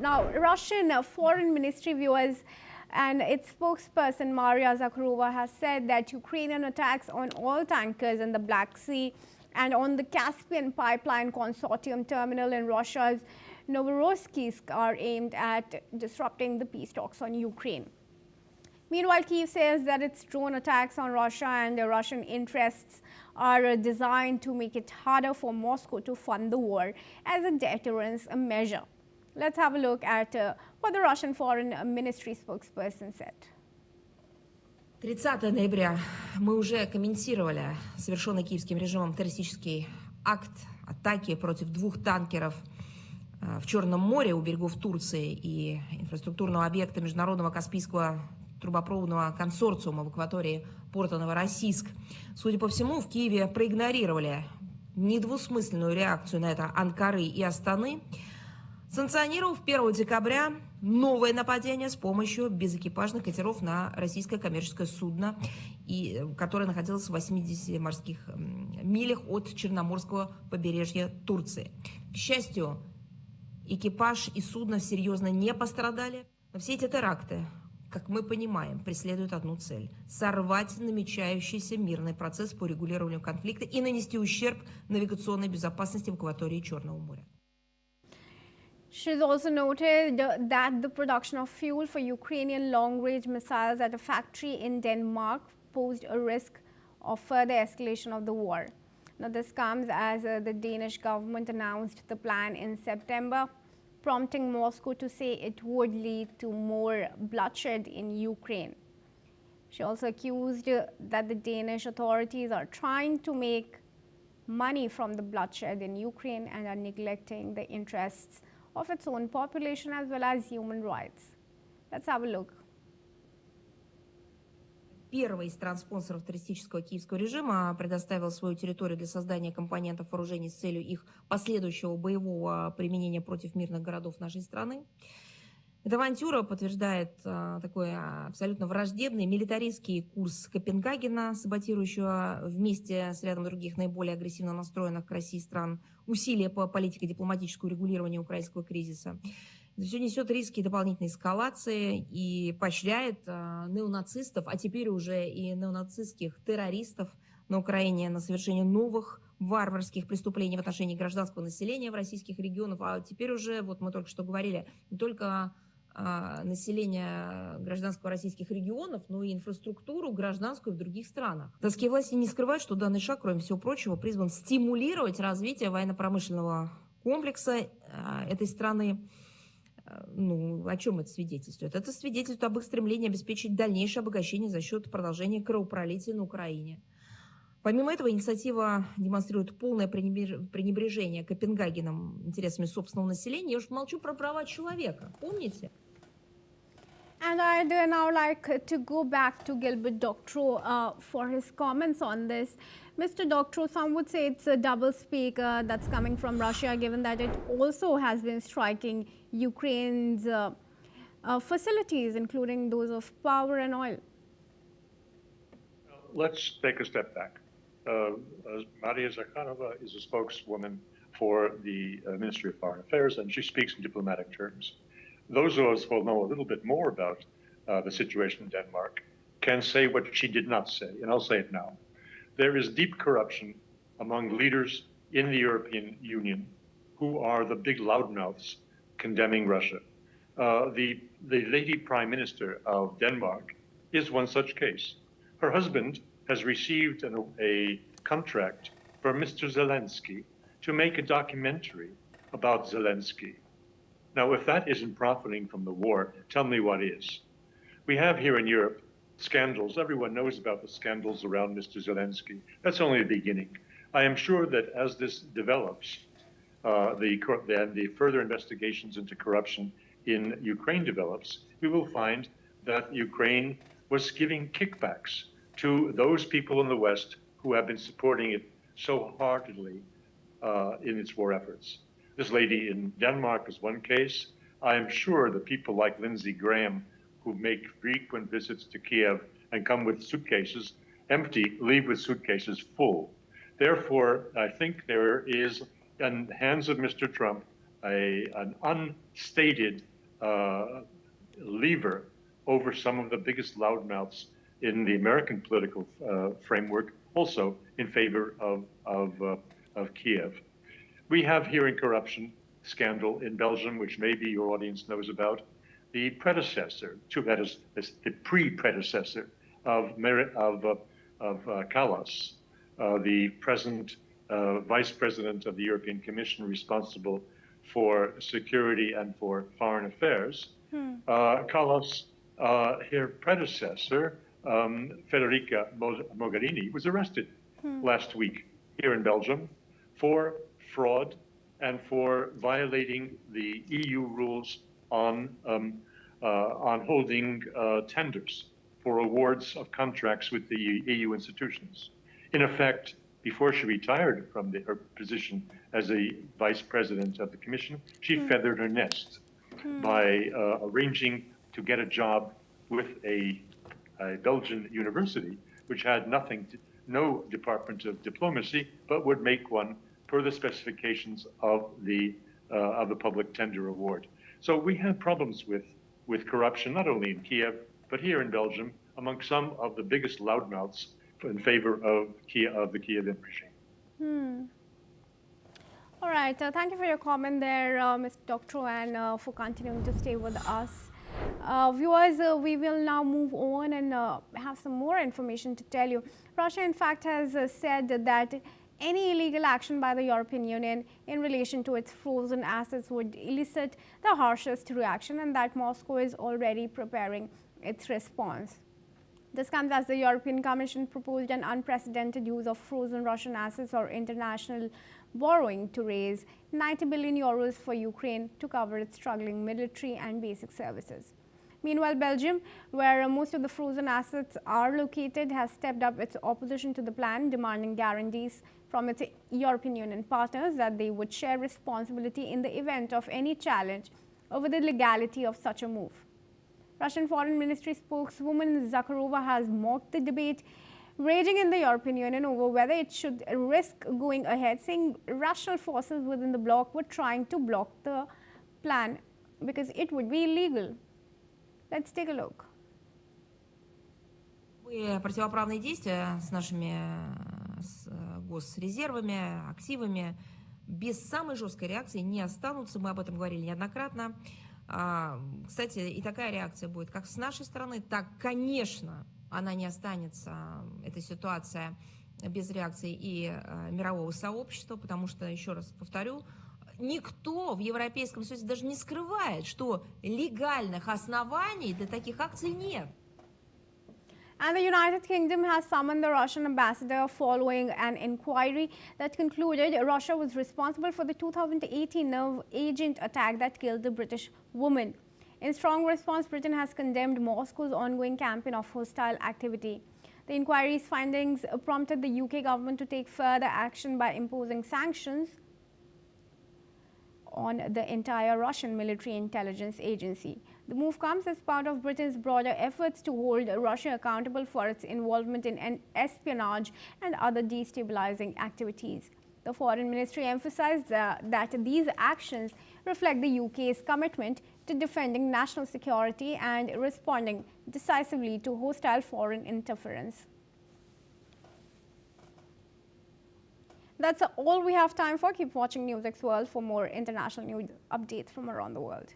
Now, Russian Foreign Ministry viewers and its spokesperson Maria Zakharova has said that Ukrainian attacks on oil tankers in the Black Sea and on the Caspian pipeline consortium terminal in Russia's Novorossiysk are aimed at disrupting the peace talks on Ukraine. Meanwhile, Kyiv says that its drone attacks on Russia and the Russian interests are designed to make it harder for Moscow to fund the war as a deterrence measure. Let's have a look at what the Russian Foreign Ministry spokesperson said. 30 ноября мы уже комментировали совершенный киевским режимом террористический акт атаки против 2 танкеров в Черном море у берегов Турции и инфраструктурного объекта международного Каспийского трубопроводного консорциума в акватории порта Новороссийск. Судя по всему, в Киеве проигнорировали недвусмысленную реакцию на это Анкары и Астаны, санкционировав 1 декабря новое нападение с помощью безэкипажных катеров на российское коммерческое судно, которое находилось в 80 морских милях от Черноморского побережья Турции. К счастью, экипаж и судно серьезно не пострадали, но все эти теракты, как мы понимаем, преследуют одну цель – сорвать намечающийся мирный процесс по регулированию конфликта и нанести ущерб навигационной безопасности в акватории Черного моря. She's also noted that the production of fuel for Ukrainian long-range missiles at a factory in Denmark posed a risk of further escalation of the war. Now, this comes as the Danish government announced the plan in September, prompting Moscow to say it would lead to more bloodshed in Ukraine. She also accused that the Danish authorities are trying to make money from the bloodshed in Ukraine and are neglecting the interests of its own population as well as human rights. Let's have a look. Первый из стран-спонсоров террористического киевского режима предоставил свою территорию для создания компонентов вооружений с целью их последующего боевого применения против мирных городов нашей страны. Эта авантюра подтверждает такой абсолютно враждебный милитаристский курс Копенгагена, саботирующего вместе с рядом других наиболее агрессивно настроенных к России стран усилия по политико-дипломатическому регулированию украинского кризиса. Это все несет риски дополнительной эскалации и поощряет неонацистов, а теперь уже и неонацистских террористов на Украине на совершение новых варварских преступлений в отношении гражданского населения в российских регионах. А теперь уже, вот мы только что говорили, не только население гражданского российских регионов, но и инфраструктуру гражданскую в других странах. Датские власти не скрывают, что данный шаг, кроме всего прочего, призван стимулировать развитие военно-промышленного комплекса этой страны. Ну, о чем это свидетельствует? Это свидетельствует об их стремлении обеспечить дальнейшее обогащение за счет продолжения кровопролития на Украине. Помимо этого, инициатива демонстрирует полное пренебрежение Копенгагеном интересами собственного населения. Я уж молчу про права человека. Помните? And I'd now like to go back to Gilbert Doctorow for his comments on this. Mr. Doctorow, some would say it's a doublespeak that's coming from Russia, given that it also has been striking Ukraine's facilities, including those of power and oil. Let's take a step back. Maria Zakharova is a spokeswoman for the Ministry of Foreign Affairs, and she speaks in diplomatic terms. Those of us who know a little bit more about the situation in Denmark can say what she did not say, and I'll say it now. There is deep corruption among leaders in the European Union who are the big loudmouths condemning Russia. The lady Prime Minister of Denmark is one such case. Her husband has received a contract for Mr. Zelensky to make a documentary about Zelensky. Now, if that isn't profiting from the war, tell me what is. We have here in Europe scandals. Everyone knows about the scandals around Mr. Zelensky. That's only the beginning. I am sure that as this develops, the further investigations into corruption in Ukraine develops, we will find that Ukraine was giving kickbacks to those people in the West who have been supporting it so heartedly in its war efforts. This lady in Denmark is one case. I am sure that people like Lindsey Graham, who make frequent visits to Kyiv and come with suitcases empty, leave with suitcases full. Therefore, I think there is, in the hands of Mr. Trump, an unstated lever over some of the biggest loudmouths in the American political framework, also in favor of Kyiv. We have hearing corruption scandal in Belgium, which maybe your audience knows about. The predecessor, that is the pre-predecessor of Kallas, the present vice president of the European Commission responsible for security and for foreign affairs. Kallas, her predecessor, Federica Mogherini, was arrested last week here in Belgium for fraud and for violating the EU rules on holding tenders for awards of contracts with the EU institutions. In effect, before she retired from her position as a vice president of the Commission, she feathered her nest by arranging to get a job with a Belgian university, which had no department of diplomacy, but would make one per the specifications of the public tender award. So we have problems with corruption, not only in Kyiv, but here in Belgium, among some of the biggest loudmouths in favor of the Kyiv regime. All right. Thank you for your comment there, Mr. Dr. and for continuing to stay with us. Viewers, we will now move on and have some more information to tell you. Russia, in fact, has said that any illegal action by the European Union in relation to its frozen assets would elicit the harshest reaction, and that Moscow is already preparing its response. This comes as the European Commission proposed an unprecedented use of frozen Russian assets or international borrowing to raise 90 billion euros for Ukraine to cover its struggling military and basic services. Meanwhile, Belgium, where most of the frozen assets are located, has stepped up its opposition to the plan, demanding guarantees from its European Union partners that they would share responsibility in the event of any challenge over the legality of such a move. Russian Foreign Ministry spokeswoman Zakharova has mocked the debate raging in the European Union over whether it should risk going ahead, saying Russian forces within the bloc were trying to block the plan because it would be illegal. Let's take a look. Противоправные действия с нашими госрезервами, активами без самой жесткой реакции не останутся. Мы об этом говорили неоднократно. Кстати, и такая реакция будет как с нашей стороны, так, конечно, она не останется, эта ситуация, без реакции и мирового сообщества, потому что, еще раз повторю, никто в Европейском Союзе даже не скрывает, что легальных оснований для таких акций нет. And the United Kingdom has summoned the Russian ambassador following an inquiry that concluded Russia was responsible for the 2018 nerve agent attack that killed the British woman. In strong response, Britain has condemned Moscow's ongoing campaign of hostile activity. The inquiry's findings prompted the UK government to take further action by imposing sanctions on the entire Russian military intelligence agency. The move comes as part of Britain's broader efforts to hold Russia accountable for its involvement in espionage and other destabilizing activities. The Foreign Ministry emphasized that these actions reflect the UK's commitment to defending national security and responding decisively to hostile foreign interference. That's all we have time for. Keep watching NewsX World for more international news updates from around the world.